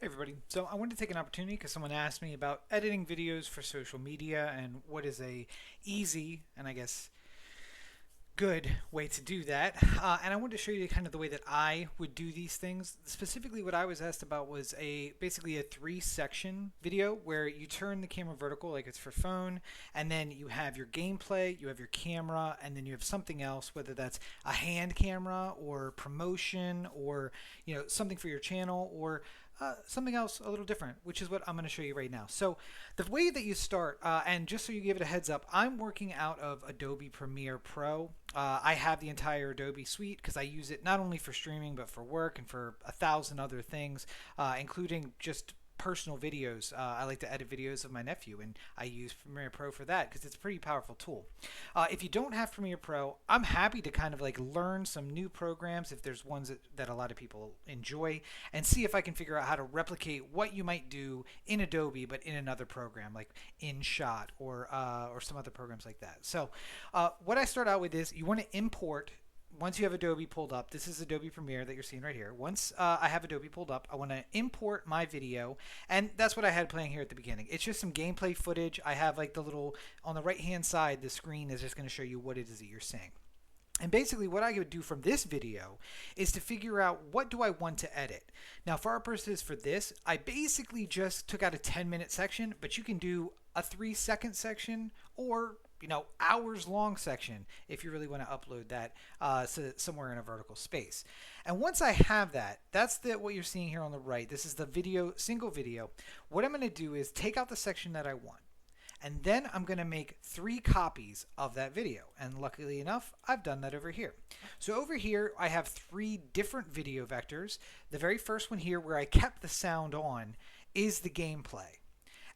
Hey everybody. So I wanted to take an opportunity because someone asked me about editing videos for social media and what is a easy and I guess good way to do that. And I wanted to show you kind of the way that I would do these things. Specifically, what I was asked about was basically a three-section video where you turn the camera vertical like it's for phone, and then you have your gameplay, you have your camera, and then you have something else, whether that's a hand camera or promotion or something for your channel or something else a little different, which is what I'm going to show you right now. So the way that you start, and just so you give it a heads up, I'm working out of Adobe Premiere Pro. I have the entire Adobe suite because I use it not only for streaming but for work and for 1,000 other things, including just personal videos. I like to edit videos of my nephew, and I use Premiere Pro for that because it's a pretty powerful tool. If you don't have Premiere Pro, I'm happy to kind of like learn some new programs if there's ones that a lot of people enjoy, and see if I can figure out how to replicate what you might do in Adobe but in another program like InShot or some other programs like that. So what I start out with is you want to import. Once you have Adobe pulled up, this is Adobe Premiere that you're seeing right here. Once I have Adobe pulled up, I want to import my video, and that's what I had playing here at the beginning. It's just some gameplay footage. I have like the little, on the right hand side, the screen is just going to show you what it is that you're seeing. And basically what I would do from this video is to figure out what do I want to edit. Now for our purposes for this, I basically just took out a 10-minute section, but you can do a 3-second section or hours long section if you really want to upload that somewhere in a vertical space. And once I have that, that's what you're seeing here on the right. This is the video, single video. What I'm going to do is take out the section that I want. And then I'm going to make 3 copies of that video. And luckily enough, I've done that over here. So over here, I have 3 different video vectors. The very first one here where I kept the sound on is the gameplay.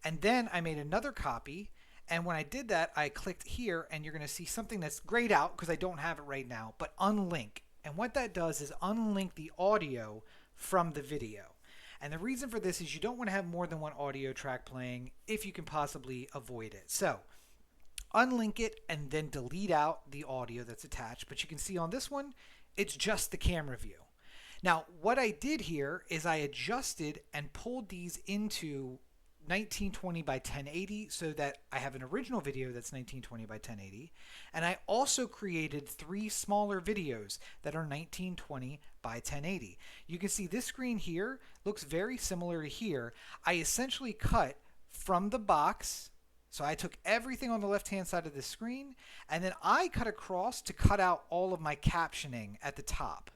And then I made another copy. And when I did that, I clicked here, and you're going to see something that's grayed out because I don't have it right now, but unlink. And what that does is unlink the audio from the video. And the reason for this is you don't want to have more than one audio track playing if you can possibly avoid it. So unlink it and then delete out the audio that's attached. But you can see on this one, it's just the camera view. Now, what I did here is I adjusted and pulled these into 1920 by 1080 so that I have an original video that's 1920 by 1080, and I also created 3 smaller videos that are 1920 by 1080. You can see this screen here looks very similar to here. I essentially cut from the box, so I took everything on the left hand side of the screen, and then I cut across to cut out all of my captioning at the top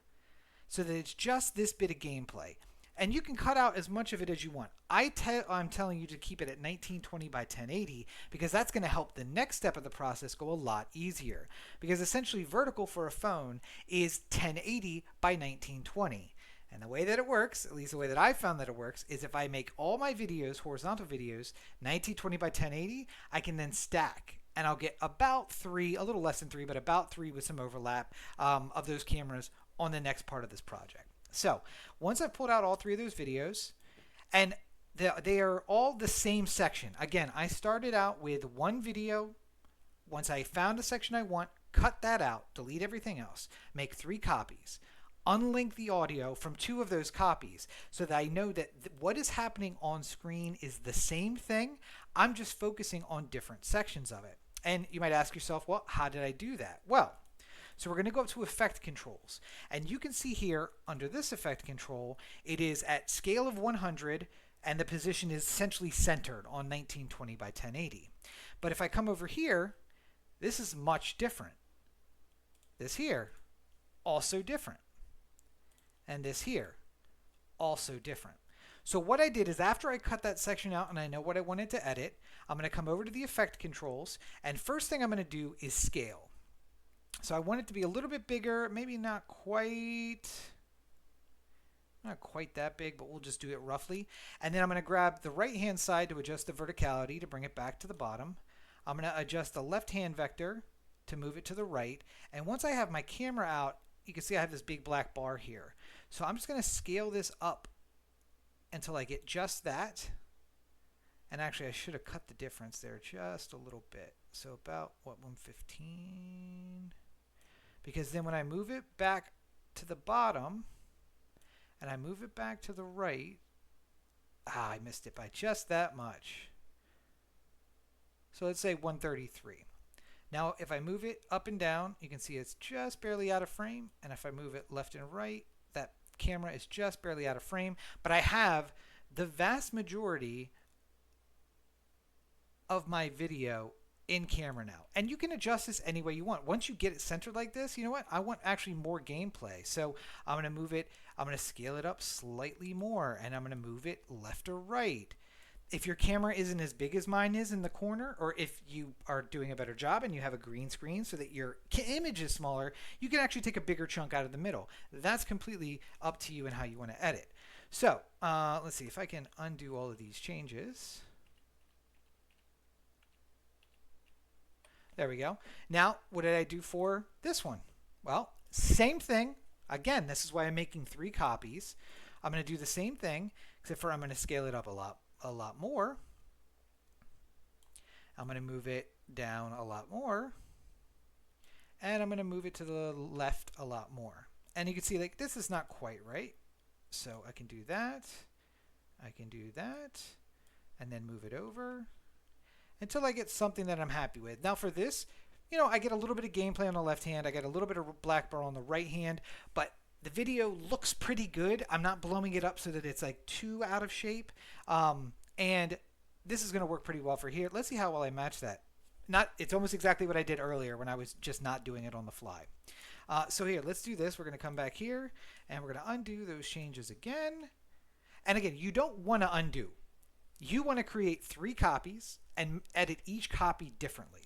so that it's just this bit of gameplay. And you can cut out as much of it as you want. I'm telling you to keep it at 1920 by 1080 because that's going to help the next step of the process go a lot easier. Because essentially vertical for a phone is 1080 by 1920. And the way that it works, at least the way that I found that it works, is if I make all my videos, horizontal videos, 1920 by 1080, I can then stack. And I'll get about 3, a little less than 3, but about 3 with some overlap of those cameras on the next part of this project. So once I've pulled out all 3 of those videos, and they are all the same section. Again, I started out with one video. Once I found a section I want, cut that out, delete everything else, make 3 copies, unlink the audio from 2 of those copies so that I know that what is happening on screen is the same thing. I'm just focusing on different sections of it. And you might ask yourself, well, how did I do that? Well, so we're going to go up to effect controls, and you can see here under this effect control, it is at scale of 100, and the position is essentially centered on 1920 by 1080. But if I come over here, this is much different. This here, also different. And this here, also different. So what I did is after I cut that section out and I know what I wanted to edit, I'm going to come over to the effect controls, and first thing I'm going to do is scale. So I want it to be a little bit bigger, maybe not quite that big, but we'll just do it roughly. And then I'm going to grab the right hand side to adjust the verticality to bring it back to the bottom. I'm going to adjust the left hand vector to move it to the right. And once I have my camera out, you can see I have this big black bar here. So I'm just going to scale this up until I get just that. And actually I should have cut the difference there just a little bit. So about, 115? Because then when I move it back to the bottom and I move it back to the right, Ah, I missed it by just that much. So let's say 133. Now, if I move it up and down, you can see it's just barely out of frame. And if I move it left and right, that camera is just barely out of frame. But I have the vast majority of my video in camera now. And you can adjust this any way you want. Once you get it centered like this, you know what? I want actually more gameplay. So I'm going to move it, I'm going to scale it up slightly more, and I'm going to move it left or right. If your camera isn't as big as mine is in the corner, or if you are doing a better job and you have a green screen so that your image is smaller, you can actually take a bigger chunk out of the middle. That's completely up to you and how you want to edit. So let's see if I can undo all of these changes. There we go. Now, what did I do for this one? Well, same thing. Again, this is why I'm making 3 copies. I'm going to do the same thing, except for I'm going to scale it up a lot more. I'm going to move it down a lot more. And I'm going to move it to the left a lot more. And you can see like this is not quite right. So I can do that. I can do that. And then move it over until I get something that I'm happy with. Now for this, you know, I get a little bit of gameplay on the left hand. I get a little bit of black bar on the right hand. But the video looks pretty good. I'm not blowing it up so that it's like too out of shape. And this is going to work pretty well for here. Let's see how well I match that. It's almost exactly what I did earlier when I was just not doing it on the fly. So here, let's do this. We're going to come back here and we're going to undo those changes again. And again, you don't want to undo. You want to create 3 copies and edit each copy differently.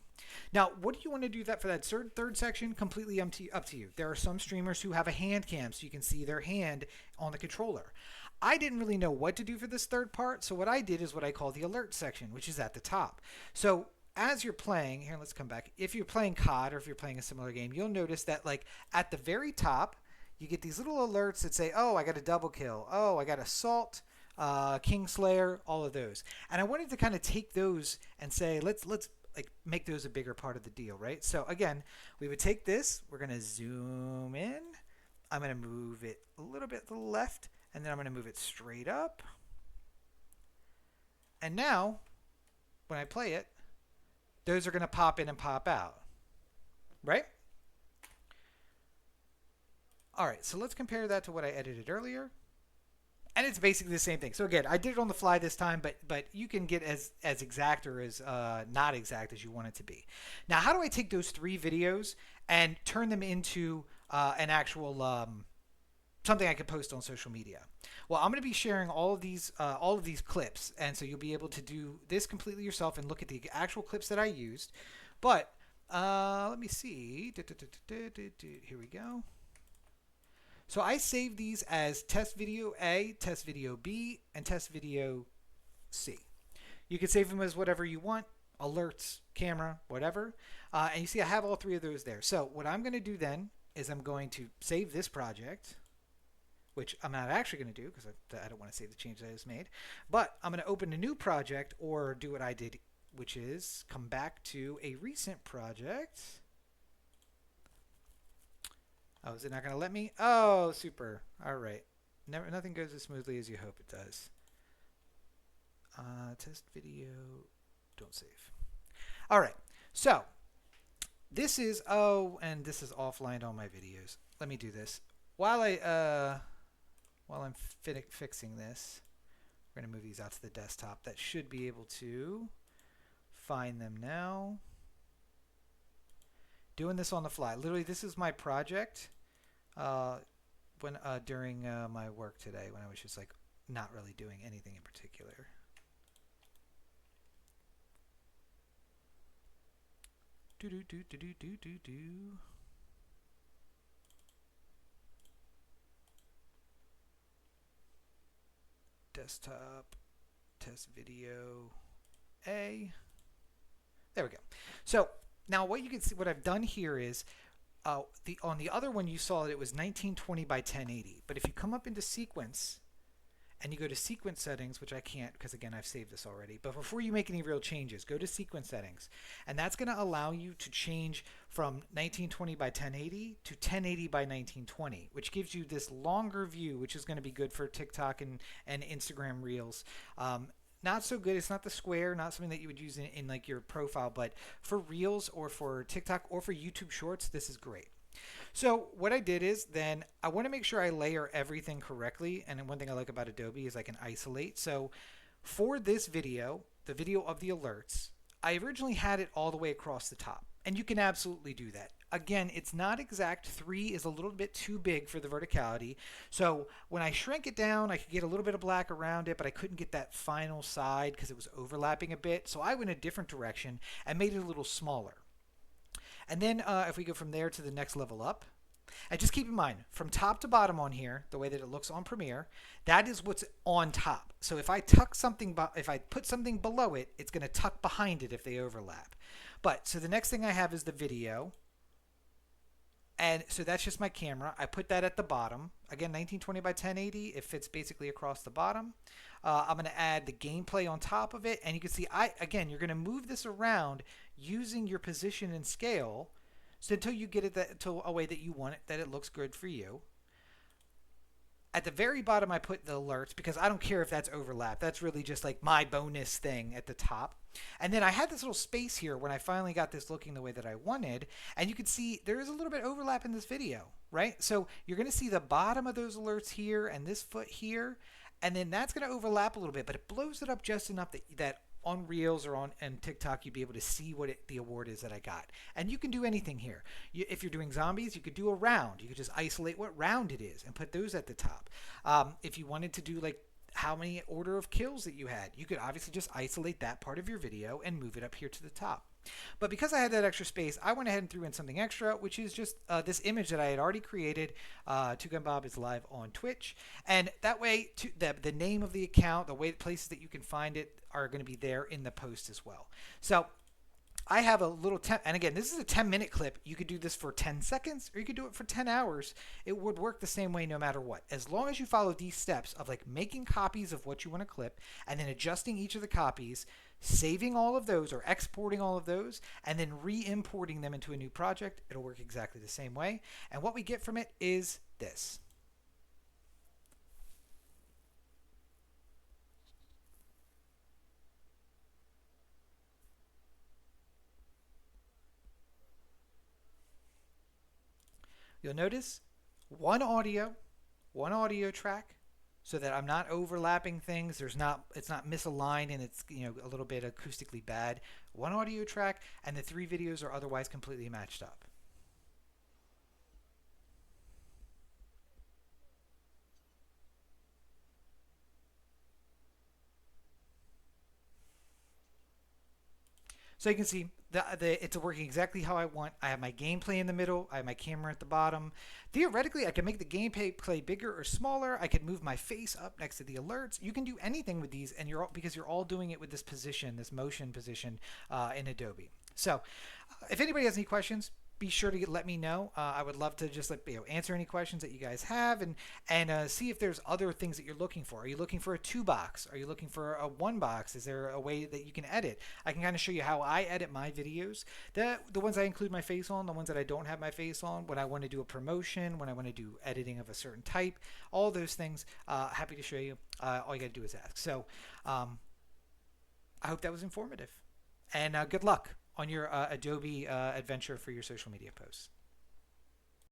Now, what do you want to do that for that third section? Completely up to you. There are some streamers who have a hand cam so you can see their hand on the controller. I didn't really know what to do for this third part, so what I did is what I call the alert section, which is at the top. So as you're playing, here, let's come back. If you're playing COD or if you're playing a similar game, you'll notice that like at the very top, you get these little alerts that say, oh, I got a double kill. Oh, I got assault, Kingslayer, all of those. And I wanted to kind of take those and say, let's like make those a bigger part of the deal, right? So again, we would take this, we're going to zoom in. I'm going to move it a little bit to the left, and then I'm going to move it straight up. And now, when I play it, those are going to pop in and pop out, right? All right, so let's compare that to what I edited earlier. And it's basically the same thing. So again, I did it on the fly this time, but you can get as exact or as not exact as you want it to be. Now, how do I take those 3 videos and turn them into an actual something I could post on social media? Well, I'm going to be sharing all of these clips, and so you'll be able to do this completely yourself and look at the actual clips that I used. But let me see. Here we go. So I saved these as test video A, test video B, and test video C. You can save them as whatever you want, alerts, camera, whatever. And you see I have all 3 of those there. So what I'm going to do then is I'm going to save this project, which I'm not actually going to do because I don't want to save the change that I just made. But I'm going to open a new project or do what I did, which is come back to a recent project. Oh, is it not going to let me? Oh, super. All right. Nothing goes as smoothly as you hope it does. Test video. Don't save. All right. So this is, and this is offline on my videos. Let me do this. While I'm fixing this, we're going to move these out to the desktop. That should be able to find them now. Doing this on the fly. Literally, this is my project. During my work today, when I was just like not really doing anything in particular. Desktop, test video A. There we go. So now what you can see, what I've done here is on the other one you saw that it was 1920 by 1080. But if you come up into sequence and you go to sequence settings, which I can't because again I've saved this already, but before you make any real changes, go to sequence settings, and that's going to allow you to change from 1920 by 1080 to 1080 by 1920, which gives you this longer view, which is going to be good for TikTok and Instagram Reels. Not so good. It's not the square, not something that you would use in like your profile, but for Reels or for TikTok or for YouTube Shorts, this is great. So what I did is then I want to make sure I layer everything correctly. And one thing I like about Adobe is I can isolate. So for this video, the video of the alerts, I originally had it all the way across the top. And you can absolutely do that. Again, it's not exact. 3 is a little bit too big for the verticality. So when I shrank it down, I could get a little bit of black around it, but I couldn't get that final side because it was overlapping a bit. So I went a different direction and made it a little smaller. And then if we go from there to the next level up, and just keep in mind, from top to bottom on here, the way that it looks on Premiere, that is what's on top. So if I if I put something below it, it's going to tuck behind it if they overlap. But so the next thing I have is the video. And so that's just my camera. I put that at the bottom. Again, 1920 by 1080. It fits basically across the bottom. I'm going to add the gameplay on top of it. And you can see, again, you're going to move this around using your position and scale. So until you get it to a way that you want it, that it looks good for you. At the very bottom, I put the alerts because I don't care if that's overlap. That's really just like my bonus thing at the top. And then I had this little space here when I finally got this looking the way that I wanted. And you can see there is a little bit of overlap in this video, right? So you're going to see the bottom of those alerts here and this foot here. And then that's going to overlap a little bit, but it blows it up just enough that on Reels or on TikTok, you'd be able to see what the award is that I got. And you can do anything here. If you're doing zombies, you could do a round. You could just isolate what round it is and put those at the top. If you wanted to do like how many order of kills that you had, you could obviously just isolate that part of your video and move it up here to the top. But because I had that extra space, I went ahead and threw in something extra, which is just this image that I had already created. Two-GunBob is live on Twitch. And that way, the name of the account, the places that you can find it are going to be there in the post as well. So I have a little, and again, this is a 10-minute clip. You could do this for 10 seconds or you could do it for 10 hours. It would work the same way no matter what. As long as you follow these steps of like making copies of what you want to clip and then adjusting each of the copies, saving all of those or exporting all of those, and then re-importing them into a new project, it'll work exactly the same way. And what we get from it is this. You'll notice one audio track, so that I'm not overlapping things. It's not misaligned and it's a little bit acoustically bad. One audio track, and the 3 videos are otherwise completely matched up. So you can see it's working exactly how I want. I have my gameplay in the middle. I have my camera at the bottom. Theoretically, I can make the gameplay bigger or smaller. I could move my face up next to the alerts. You can do anything with these, and because you're all doing it with this position, this motion position in Adobe. So if anybody has any questions, be sure to let me know. I would love to just answer any questions that you guys have and see if there's other things that you're looking for. Are you looking for a 2-box? Are you looking for a 1-box? Is there a way that you can edit? I can kind of show you how I edit my videos. The ones I include my face on, the ones that I don't have my face on, when I want to do a promotion, when I want to do editing of a certain type, all those things, happy to show you. All you got to do is ask. So I hope that was informative. And good luck on your Adobe adventure for your social media posts.